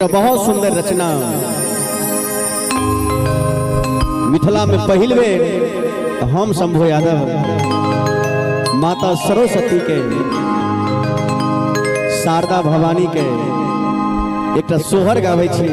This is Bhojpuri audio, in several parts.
एक बहुत सुंदर रचना मिथिला में पहल बेर हम शंभू यादव माता सरस्वती के शारदा भवानी के एक सोहर गावे छी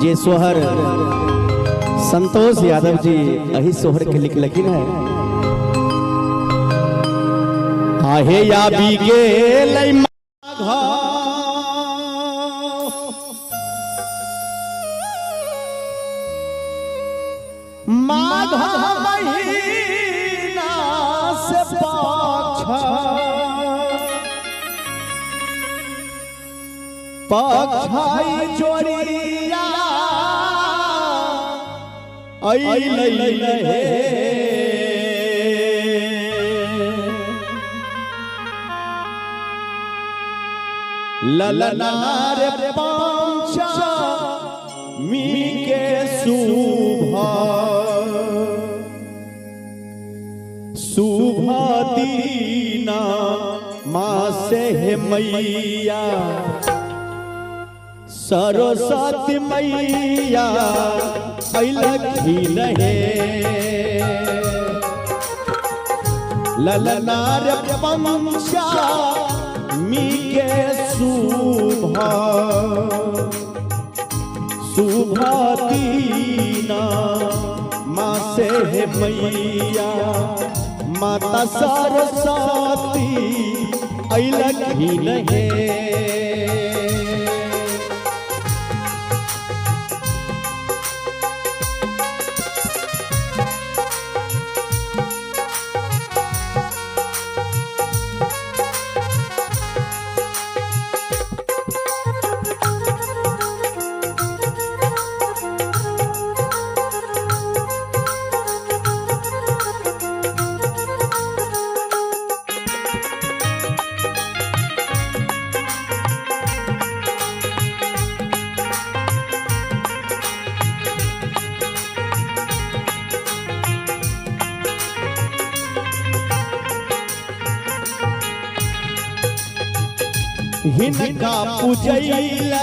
जे सोहर संतोष यादव जी अही सोहर के लिखलखिन है। आहे या बी गेलै माघ महीना से पक्षाई जोड़िया अइलै ललनार पांचा मी के शुभ दीना माँ से है मैया सरस्वती मैया अइलखिन हे ललनार पंचा मी के शुभ दीना माँ से है मैया माता सरस्वती अइलखिन हे। हिनका पूजैला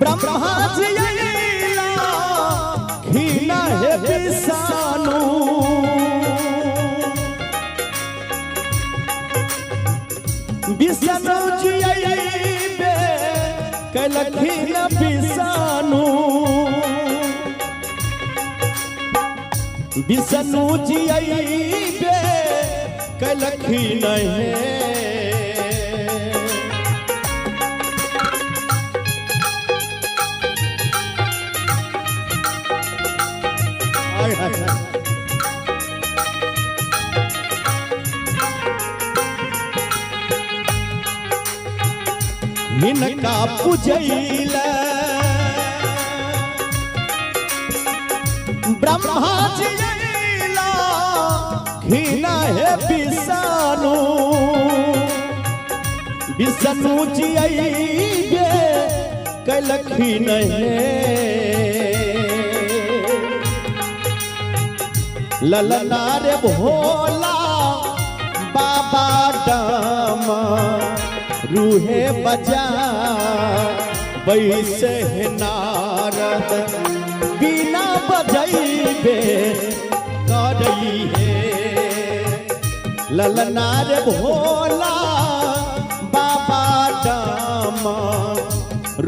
ब्रह्मा जी अइला खीना है विषाणु विष्णु जी अइबे कलखीन विषाणु विष्णु जी अइबे कलखिन हे हिनका पूजैला ब्रह्मा जी खीना है विषाणु विष्णु जी अइबे कलखिन हे ललनार भोला बाबा डाम रूहे बजा बैसे नारद बिना बजैबे करई हे ललनार भोला बाबा डाम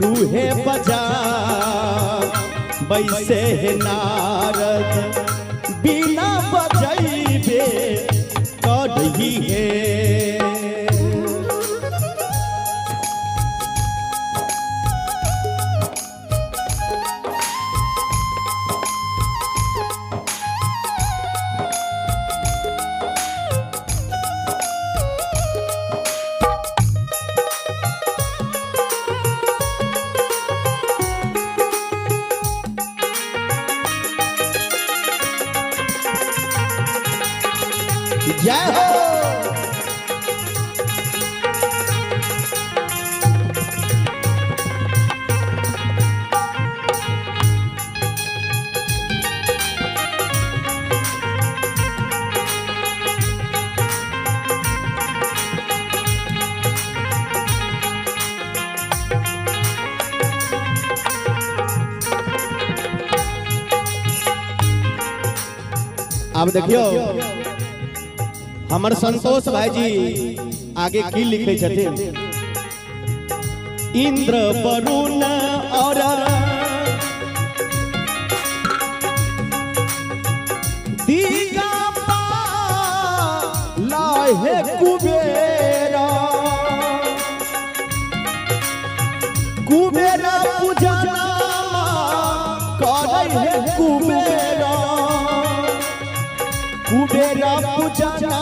रूहे बजा बैसे नारद बिना बजैबे करई हे। जय हो अब देखियो हमर संतोष भाई जी आगे की लिखे छथिन। इंद्र वरुण और दिगंबा लाहे कुबेरा कुबेरा पूजना करे है कुबेरा कुबेरा पूजना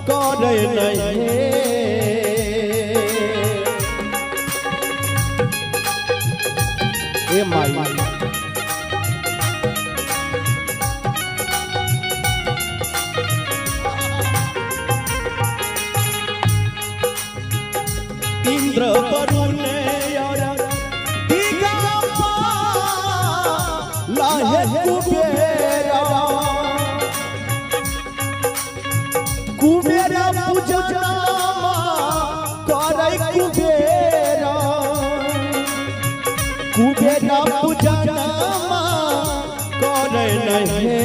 करे नहीं ए माई इंद्र वरुण दिगंबा लाहे कुबेरा कुबेरा पूजना करे कुबेरा कुबेरा पूजना करे नहीं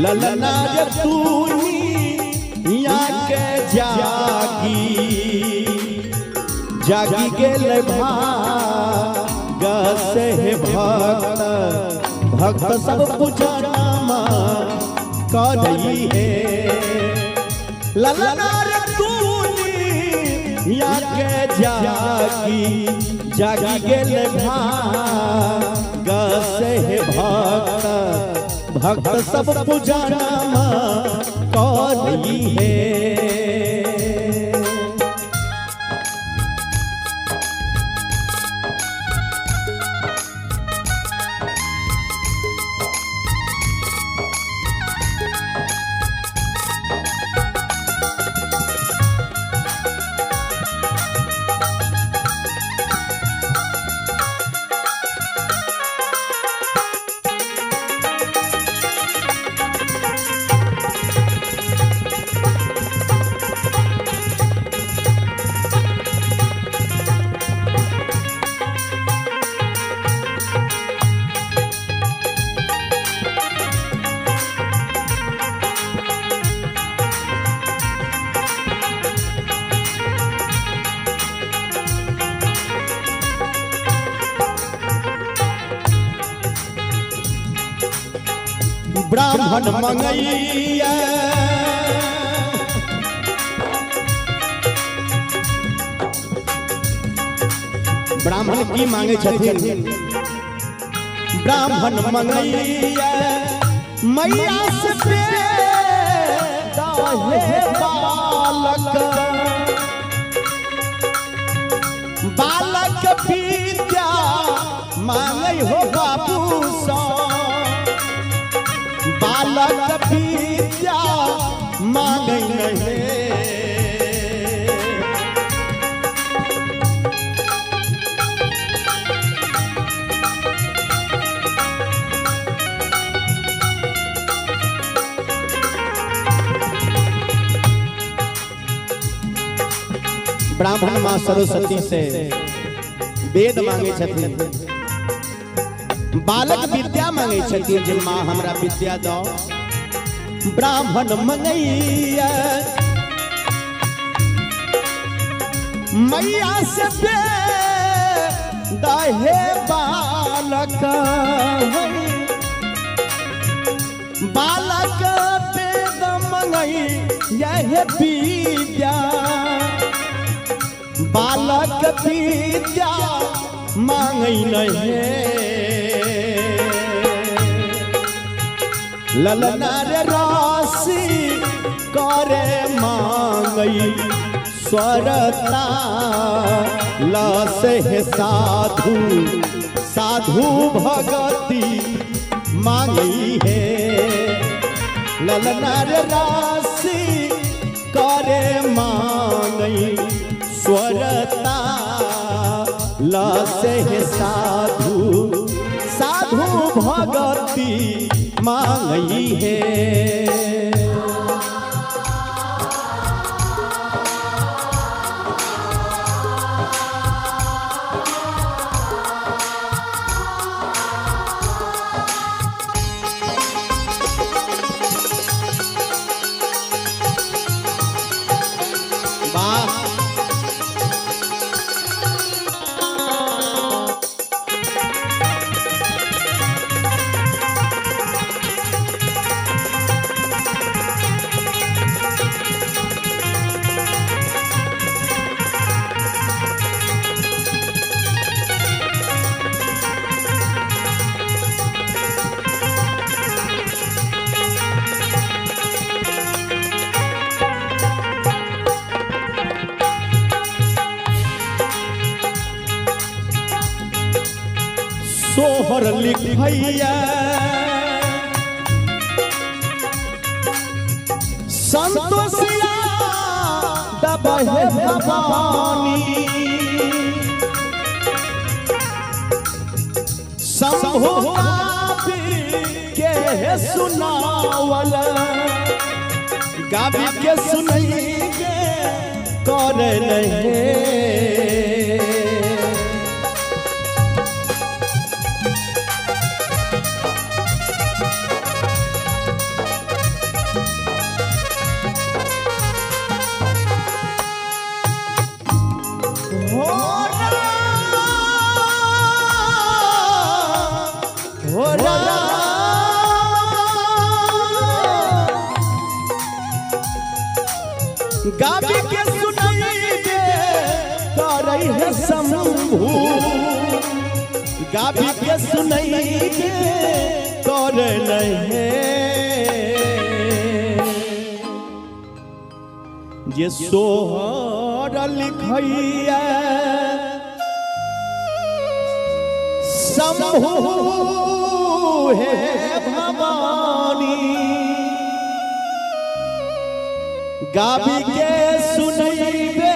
ललना तूनी के जागी जागी गेल भाग से भक्त भक्त सब पूजना करई है ललना तूनी के जागी जागी गेल भाग से भक्त भक्त सब पूजना करई है। ब्राह्मण मंगैया ब्राह्मण की मांगे छथिन ब्राह्मण मंगैया मैया से दाहे बालक बालक विद्या मांगे हो बाबू सा बालक विद्या मांगे नहीं ब्राह्मण माँ सरस्वती से वेद मांगे छथिन बालक विद्या मांगे छथिन जे माँ हमरा विद्या दो ब्राह्मण मंगैया मैया से दाहे बालक बालक वेद मंगई यह विद्या बालक विद्या मांगई नहीं ललना रे राशि करे मांगई स्वरता लसे है साधु साधु भगति मांगई है ललना रे राशि करे मांगई स्वरता लसे है साधु साधु भगति मांगई है। सोहर लिखैया संतोषिया दबहे भवानी शंभु के सुनावल गावी के सुनैगे कर नहीं गावी के सुनैगे करई है शंभु गावी के सुनैगे कर नहीं जे सोहर लिखैया शंभु हे भवानी गावी के सुनैबे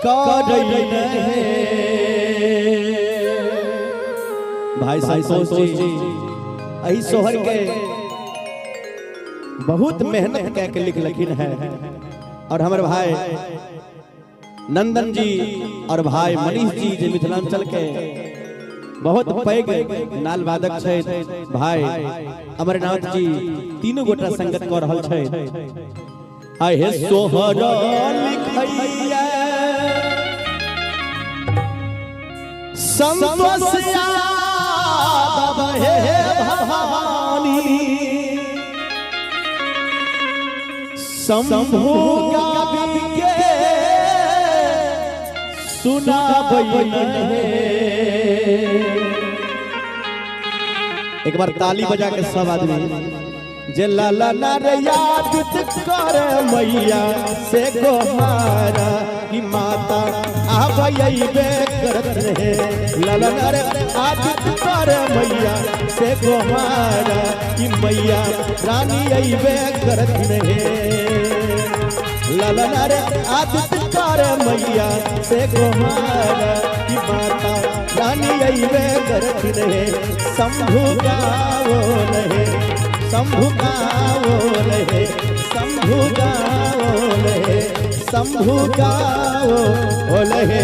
करई नहीं भाई संतोष जी अही सोहर के बहुत मेहनत करके लिख लखिन है और हमारे भाई नंदन जी और भाई मनीष जी जे मिथिलांचल के बहुत पैग नाल वादक छे भाई अमरनाथ जी तीनों गोटा संगत कर रहल छे आहे सोहर लिखैया संतोषिया दबहे भवानी शंभु गावी के सुनाबै एक बार ताली बजा के सब आदमी जे लाला नारे याद कर मैया से गोहारा की माता आबैबे करत रहे लाला नारे याद कर मैया से गोहारा की मैया रानी अइबे करत रहे लाला नारे याद कर मैया से गोहारा की माता रानी अइबे करत रहे शंभु गाओ रहे शंभु गाओ रहे शंभु गाओ रहे शंभु गाओ रहे